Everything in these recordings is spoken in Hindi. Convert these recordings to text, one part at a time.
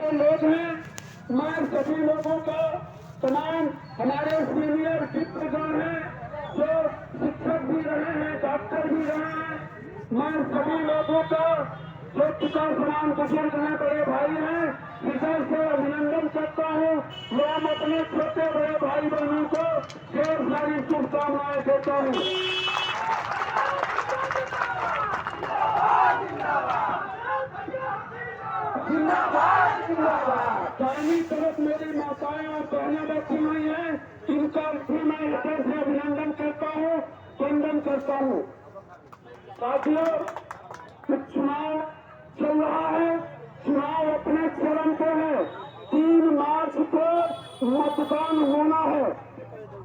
सारे लोग हैं, मैं सभी लोगों का, तमाम हमारे सीनियर मित्रगण हैं जो शिक्षक भी रहे हैं, डॉक्टर भी रहे हैं, मैं सभी लोगों का जो पिता समान बुजुर्ग हैं, बड़े भाई हैं, हृदय से अभिनंदन करता हूँ। मैं अपने छोटे बड़े भाई बहनों को ढेर सारी शुभकामनाएं देता हूँ। जिंदाबाद जिंदाबाद। दाहिनी तरफ मेरी माताएं और बहनें बैठी हुई हैं, इनका भी मैं हृदय से अभिनंदन करता हूँ, वंदन करता हूँ। साथियों, चुनाव चल रहा है, चुनाव अपने चरम पे है। 3 मार्च को मतदान होना है।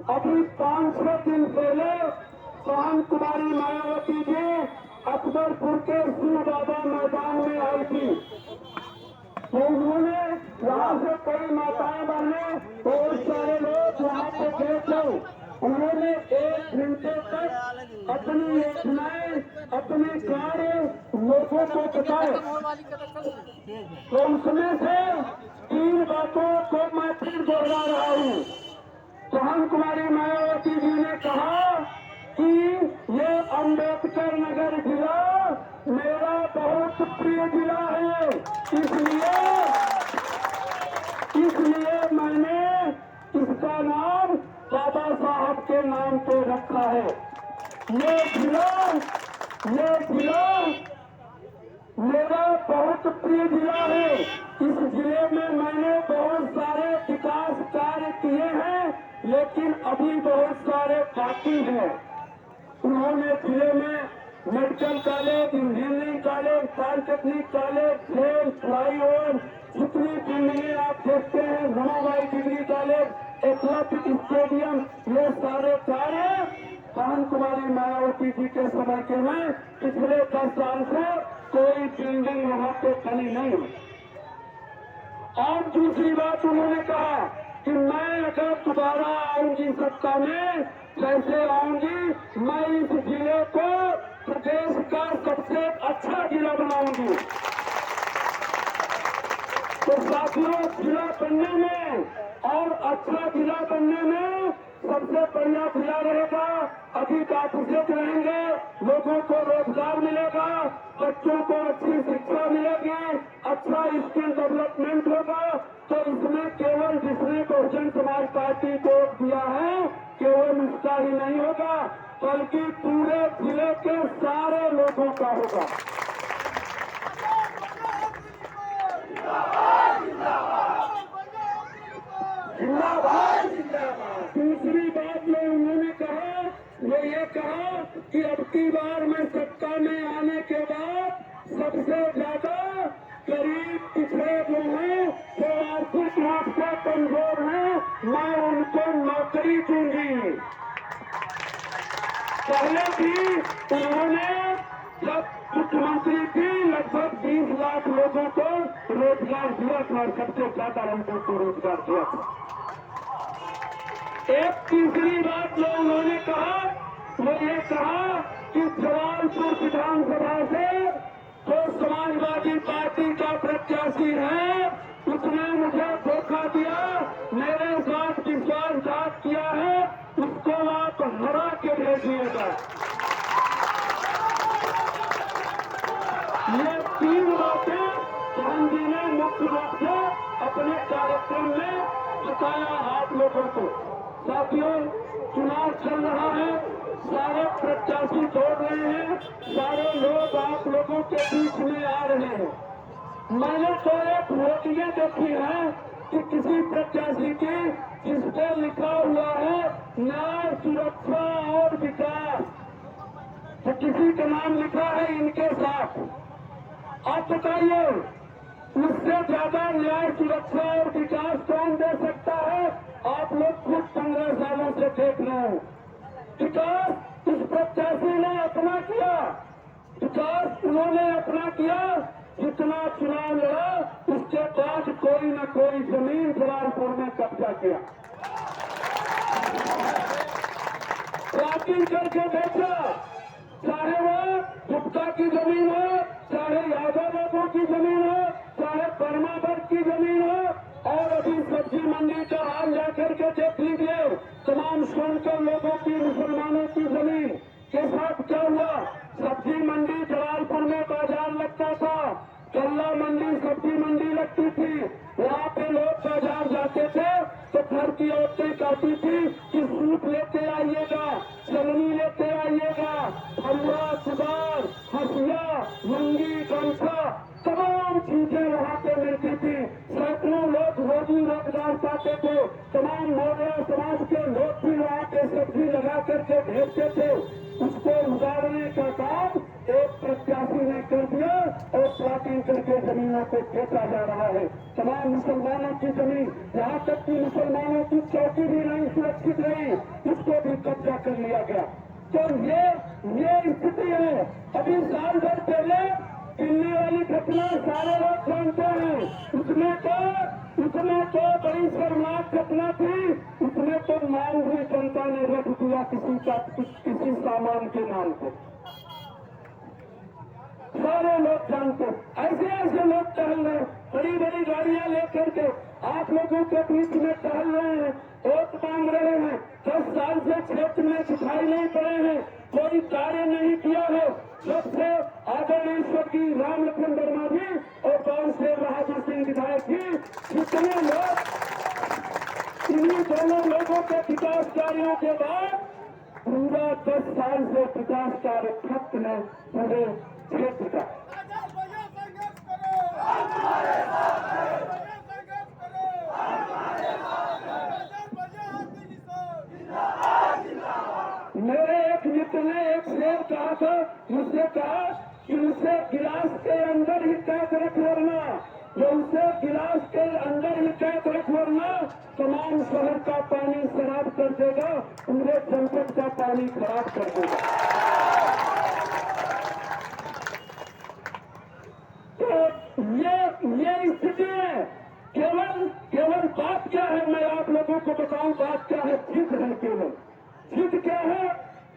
अभी 5-6 दिन पहले बहन कुमारी मायावती जी अकबरपुर के सिंह बाबा मैदान में आई थी, तो उन्होंने वहाँ से कई माताएं बहने बहुत सारे लोग वहाँ पे गए थे। उन्होंने 1 घंटे तक अपनी योजनाएं, अपने कार्य लोगों को बताए। तो उसमें से 3 बातों को मैं फिर दोहरा रहा हूँ। बहन कुमारी मायावती जी ने कहा कि ये अम्बेडकर नगर जिला मेरा बहुत प्रिय जिला है, इसलिए मैंने इसका नाम बाबा साहब के नाम पे रखा है। ये जिला मेरा बहुत प्रिय जिला है। इस जिले में मैंने बहुत सारे विकास कार्य किए हैं, लेकिन अभी बहुत सारे बाकी हैं। उन्होंने जिले में medical college, engineering college, polytechnic college, खेल, फ्लाईओवर, जितनी बिल्डिंगें आप देखते हैं, Ramabai degree college, Eklavya stadium, ये सारे कार्य बहन कुमारी मायावती जी के समय के में पिछले 10 साल से कोई बिल्डिंग वहां पे बनी नहीं हुई। और दूसरी बात उन्होंने कहा कि मैं अगर दोबारा आऊंगी सत्ता में, कैसे आऊंगी, मैं इस जिले को प्रदेश का सबसे अच्छा जिला बनाऊंगी। तो साथियों, जिला बनने में और अच्छा जिला बनने में सबसे बढ़िया जिला रहेगा, अधिक आकर्षित रहेंगे, लोगों को रोजगार मिलेगा, बच्चों को अच्छी शिक्षा मिलेगी, अच्छा स्किल डेवलपमेंट होगा। तो इसमें केवल जिसने बहुजन समाज पार्टी को दिया है केवल उसका ही नहीं होगा, बल्कि पूरे जिले के सारे लोगों का होगा। जिंदाबाद जिंदाबाद। दूसरी बात जो उन्होंने कहा वो ये कहा कि अब की बार मैं सत्ता में आने के बाद सबसे ज्यादा गरीब पिछड़े जो हैं, जो आर्थिक रूप से कमजोर हैं, मैं उनको नौकरी दूंगी। पहले भी उन्होंने जब मुख्यमंत्री थी लगभग 20 लाख लोगों को रोजगार दिया था और सबसे ज्यादा लोगों को रोजगार दिया था। एक तीसरी बात जो उन्होंने कहा वो ये कहा कि जवालपुर विधानसभा से जो समाजवादी पार्टी का प्रत्याशी है उसने मुझे धोखा दिया, मेरे साथ विश्वासघात किया है, उसको आप हरा के भेजिएगा। ये 3 बातें गांधी ने मुख्य रूप से अपने कार्यक्रम में बताया आप लोगों को। साथियों, चुनाव चल रहा है, सारे प्रत्याशी दौड़ रहे हैं, सारे लोग आप लोगों के बीच में आ रहे हैं। मैंने तो एक वोटिंगें देखी है कि किसी प्रत्याशी की जिस पे लिखा हुआ है न्याय, सुरक्षा और विकास, तो किसी का नाम लिखा है इनके साथ। आप बताइए, उससे ज्यादा न्याय, सुरक्षा और विकास कौन दे सकता है? आप लोग खुद 15 सालों से देख रहे हैं। विकास इस प्रत्याशी ने अपना किया, विकास उन्होंने अपना किया। जितना चुनाव लड़ा उसके बाद कोई न कोई जमीन जलालपुर में कब्जा किया, प्लाटिंग करके बेचा, चाहे वो गुप्ता की जमीन हो, चाहे यादव लोगों की जमीन हो, चाहे वर्मा वर्ग की जमीन सब्जी मंडी का हाल जाकर के देख लीजिए। तमाम सोनकर लोगों की, मुसलमानों की जमीन के साथ क्या हुआ। सब्जी मंडी जलालपुर में बाजार लगता था, कल्ला मंडी सब्जी मंडी लगती थी। वहाँ पे लोग बाजार जाते थे तो घर की औरतें कहती थी कि सूप लेते आइएगा, चलनी लेते आइएगा, हलवा, सुधार, हसिया, लुंगी, गमछा, तमाम चीजें वहाँ पे मिलती थी। सैकड़ों लोग रोजी रोजगार पाते थे। तमाम मौर्य समाज के लोग भी वहाँ पे सब्जी लगा करके भेजते थे। उसको उजाड़ने का काम एक प्रत्याशी ने कर दिया और प्लाटिंग करके जमीनों को बेचा जा रहा है। तमाम मुसलमानों की जमीन, यहाँ तक कि मुसलमानों की चौकी भी नहीं सुरक्षित रही, उसको भी कब्जा कर लिया गया। तो ये स्थिति है। अभी साल भर पहले दिल्ली वाली घटना सारे लोग जानते हैं। उसमें तो बड़ी शर्मनाक घटना थी। उसमें तो नाम हुई जनता ने रख दिया किसी सामान के नाम पे। सारे लोग जानते, ऐसे ऐसे लोग टहल रहे, बड़ी बड़ी गाड़ियां लेकर के आप लोगों के बीच में टहल रहे हैं, वोट मांग रहे हैं। 10 साल से क्षेत्र में दिखाई नहीं पड़े हैं, कोई कार्य नहीं किया है। सबसे आदरणीय स्वर्गीय राम लखन वर्मा जी और गांव से बहादुर सिंह विधायक जी, जितने लोग इन्हीं दोनों लोगों के विकास कार्यों के बाद पूरा 10 साल से विकास कार्य ठप ने पूरे क्षेत्र का। मेरे एक मित्र ने एक शेर कहा था, मुझसे कहा कि उसे गिलास के अंदर ही कैद रख वरना, जो उसे गिलास के अंदर ही कैद रख वरना तमाम शहर का पानी खराब कर देगा, पूरे जनपद का पानी खराब कर देगा। तो ये स्थिति है। केवल बात क्या है, मैं आप लोगों को बताऊं बात क्या है। जिद है, केवल जिद क्या है।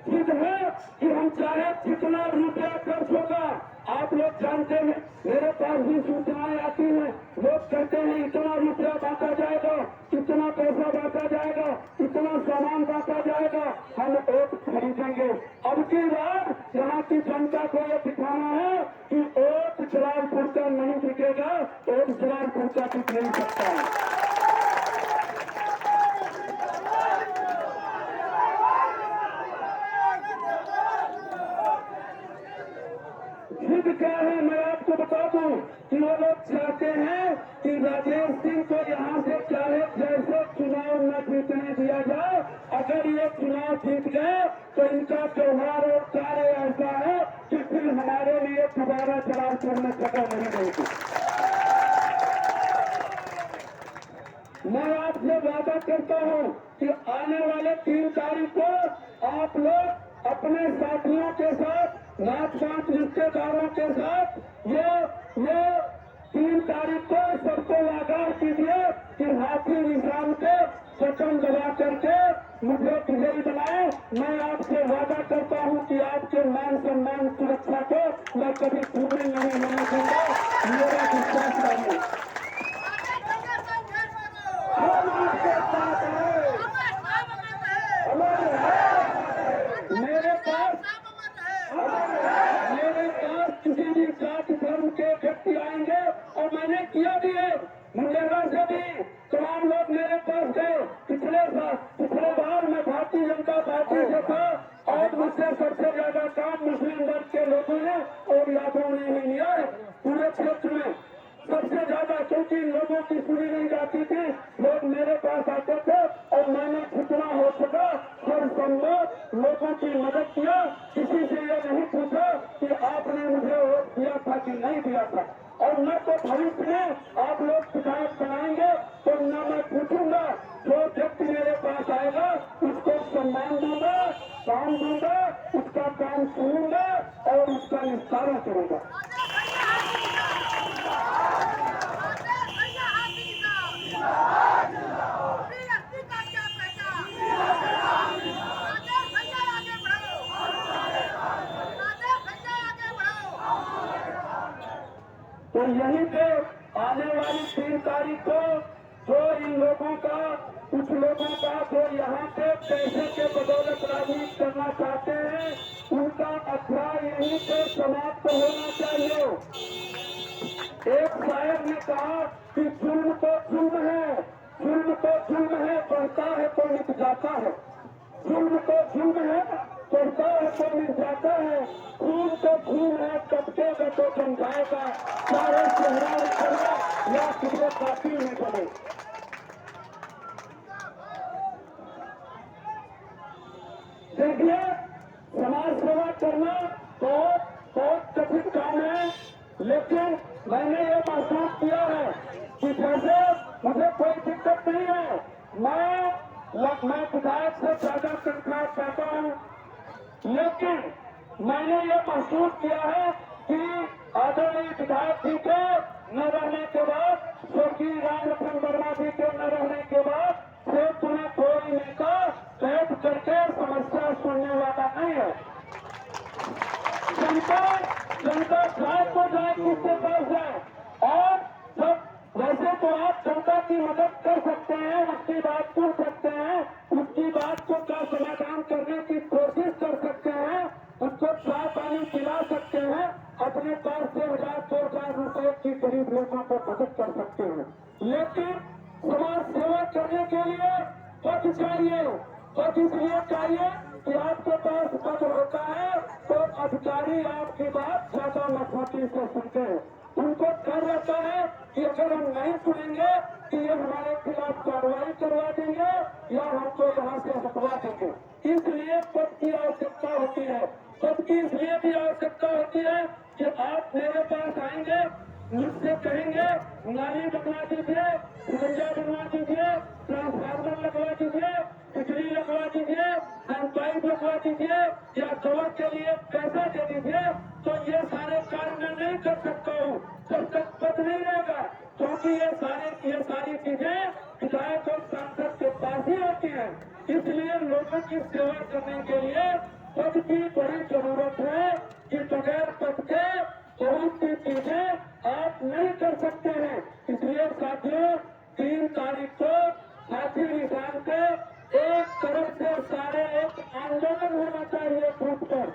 जिद है कि हम चाहे जितना रुपया खर्च होगा, आप लोग जानते हैं, मेरे पास भी सूचनाएं आती हैं। लोग कहते हैं इतना रुपया बांटा जाएगा, इतना पैसा बांटा जाएगा, इतना सामान बांटा जाएगा, हम वोट खरीदेंगे। अब की बार यहाँ की जनता को यह दिखाना है कि वोट जलालपुर का नहीं बिकेगा, वोट जलालपुर का बिक नहीं सकता है। जिद क्या है, मैं आपको बता दूं कि वो लोग चाहते हैं कि राजेश सिंह को यहाँ से चाहे जैसे चुनाव न जीतने दिया जाए। अगर ये चुनाव जीत गए तो इनका व्यवहार और कार्य ऐसा है कि फिर हमारे लिए दोबारा जलालपुर में जगह नहीं रहेगी। मैं आपसे वादा करता हूँ कि आने वाले 3 तारीख को आप लोग अपने साथियों के साथ, नात-पात रिश्तेदारों के साथ ये 3 तारीख को सबको आगाह कीजिए कि हाथी निशान के बटन दबा करके मुझे विजयी बनाए। मैं आपसे वादा करता हूँ कि आपके मान सम्मान सुरक्षा को मैं कभी पूरी नहीं होने दूंगा। मेरा विश्वास मानिए, हम आपके साथ हैं। मेरे पास किसी भी जाति धर्म के व्यक्ति आएंगे और मैंने किया भी है। मुंडेरा से भी तमाम लोग मेरे पास गए। पिछले बार मैं भारतीय जनता पार्टी से था और मुझसे सबसे ज्यादा काम मुस्लिम वर्ग के लोगों ने और यादवों ने ही लिया है पूरे क्षेत्र में सबसे ज्यादा, क्योंकि लोगों की सुनी नहीं जाती थी। लोग मेरे पास आते थे और मैंने जितना हो सका हर संभव लोगों की मदद किया। किसी से ये नहीं पूछा कि आपने मुझे वोट दिया था कि नहीं दिया था। और न तो भविष्य में आप लोग शिकायत बनाएंगे तो न मैं पूछूंगा। जो व्यक्ति मेरे पास आएगा उसको सम्मान दूंगा, काम दूंगा, उसका काम सुनूंगा और उसका निस्तारण करूंगा। तो यहीं पे आने वाली 3 तारीख को जो इन लोगों कुछ लोगों का जो यहाँ पे पैसे के बदौलत राजनीति करना चाहते हैं, उनका अध्याय यहीं पे समाप्त होना चाहिए। एक शायर ने कहा कि जुल्म तो जुल्म है, जुल्म तो जुल्म है, बढ़ता है तो मिट जाता है। जुल्म तो जुल्म है, बढ़ता है तो मिट जाता है। खून तो खून है, टपकेगा तो जम जाएगा, चाहे चेहरा उखड़े या किसी कातिल में बने। देखिए, समाज सेवा करना बहुत बहुत कठिन काम है, लेकिन मैंने ये महसूस किया है कि जैसे मुझे कोई दिक्कत नहीं है, मैं विधायक से ज्यादा तनख्वाह पाता हूँ, लेकिन मैंने ये महसूस किया है कि आदरणीय विधायक जी के न रहने के बाद, स्वर्गीय रामलखन वर्मा जी के न रहने के बाद क्षेत्र में कोई नेता बैठ करके समस्या सुनने वाला नहीं है। जनता जाए तो जाए, किसके पास जाए, और जब वैसे तो आप जनता की मदद कर सकते हैं, उसकी बात सुन सकते हैं, उसकी बात को का समाधान करने की कोशिश कर सकते हैं, उसको चाय पानी पिला सकते हैं, अपने पास से 1000-2000 रुपए की गरीब लोगों को मदद कर सकते हैं। लेकिन समाज सेवा करने के लिए पद चाहिए। पद इसलिए चाहिए कि आपके पास पद होता है तो अधिकारी आपकी बात ज्यादा मजबूती से सुनते हैं। उनको डर रहता है कि अगर हम नहीं सुनेंगे कि ये हमारे खिलाफ कार्रवाई करवा देंगे या हमको यहाँ से हटवा देंगे। इसलिए पद की आवश्यकता होती है। पद की इसलिए भी आवश्यकता होती है कि आप मेरे पास आएंगे, मुझसे कहेंगे नाली बनवा दीजिए, सिलेंडर बनवा दीजिए, ट्रांसफार्मर लगवा दीजिए, बिजली लगवा दीजिए, पाइप लगवा दीजिए या दवा के लिए पैसा दे दीजिए, तो ये सारे कार्य मैं नहीं कर सकता हूँ जब तक पद नहीं रहेगा, क्योंकि ये सारी चीजें विधायक और सांसद के पास ही होती है। इसलिए लोगों की सेवा करने के लिए पद की बड़ी जरूरत है कि बगैर पद के बहुत सी चीजें आप नहीं कर सकते हैं। इसलिए साथियों, 3 तारीख को हाथी निशान पे एक तरफ से सारे एक आंदोलन होना चाहिए, बूथ पर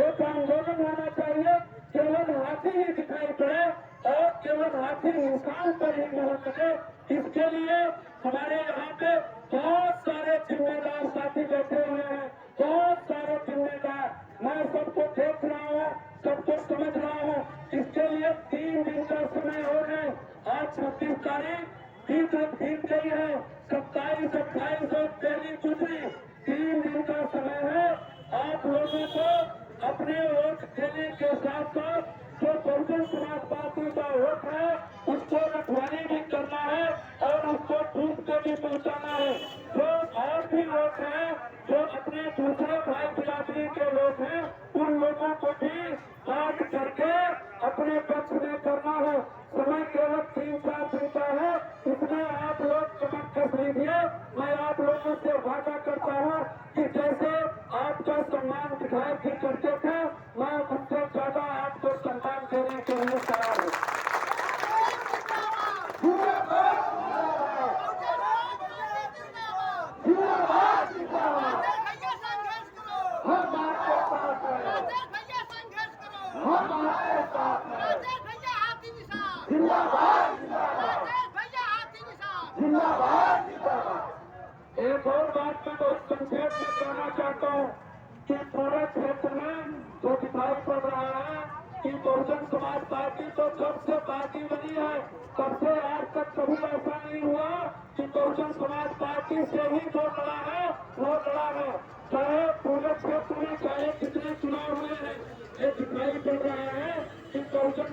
एक आंदोलन होना चाहिए, केवल हाथी ही दिखाई पड़े और केवल हाथी निशान पर ही न सके। इसके लिए हमारे यहाँ पे बहुत सारे जिम्मेदार साथी बैठे हुए हैं, बहुत सारे जिम्मेदार। मैं सबको देख रहा हूँ, सबको समझ रहा हूँ। इसके लिए 3 दिन का समय हो गए। आज 26 तारीख बीत गई है, 27, 28 और 23 गुजरी। 3 दिन का समय है। आप लोगों को अपने वोट देने के साथ साथ जो बहुजन समाज पार्टी का वोट है उसको रखवाली भी करना है और उसको बूथ पे भी पहुंचाना है। जो और भी लोग हैं, जो अपने दूसरे भाई बिरादरी के लोग हैं, उन लोगों को भी बात करके अपने पक्ष में करना है। समय केवल 3-4 दिन का है, इसमें आप लोग चमक कर लीजिए। मैं आप लोगों से वादा करता हूँ कि जैसे आपका सम्मान विधायक जी करते थे, मैं उनसे ज्यादा आपको सम्मान देने के लिए तैयार हूँ। हम आपके साथ हैं, हम आपके साथ हैं। जिंदाबाद जिंदाबाद जिंदाबाद। एक और बात मैं बहुत संक्षेप में कहना चाहता हूँ कि पूरे क्षेत्र में जो दिखाई पड़ रहा है कि बहुजन समाज पार्टी तो जब से पार्टी बनी है तब से आज तक कभी ऐसा नहीं हुआ कि बहुजन समाज पार्टी से ही जो लड़ा है वो लड़ा है। चाहे पूरे क्षेत्र में चाहे कितने चुनाव हुए हैं, ये दिखाई पड़ रहा है कि बहुजन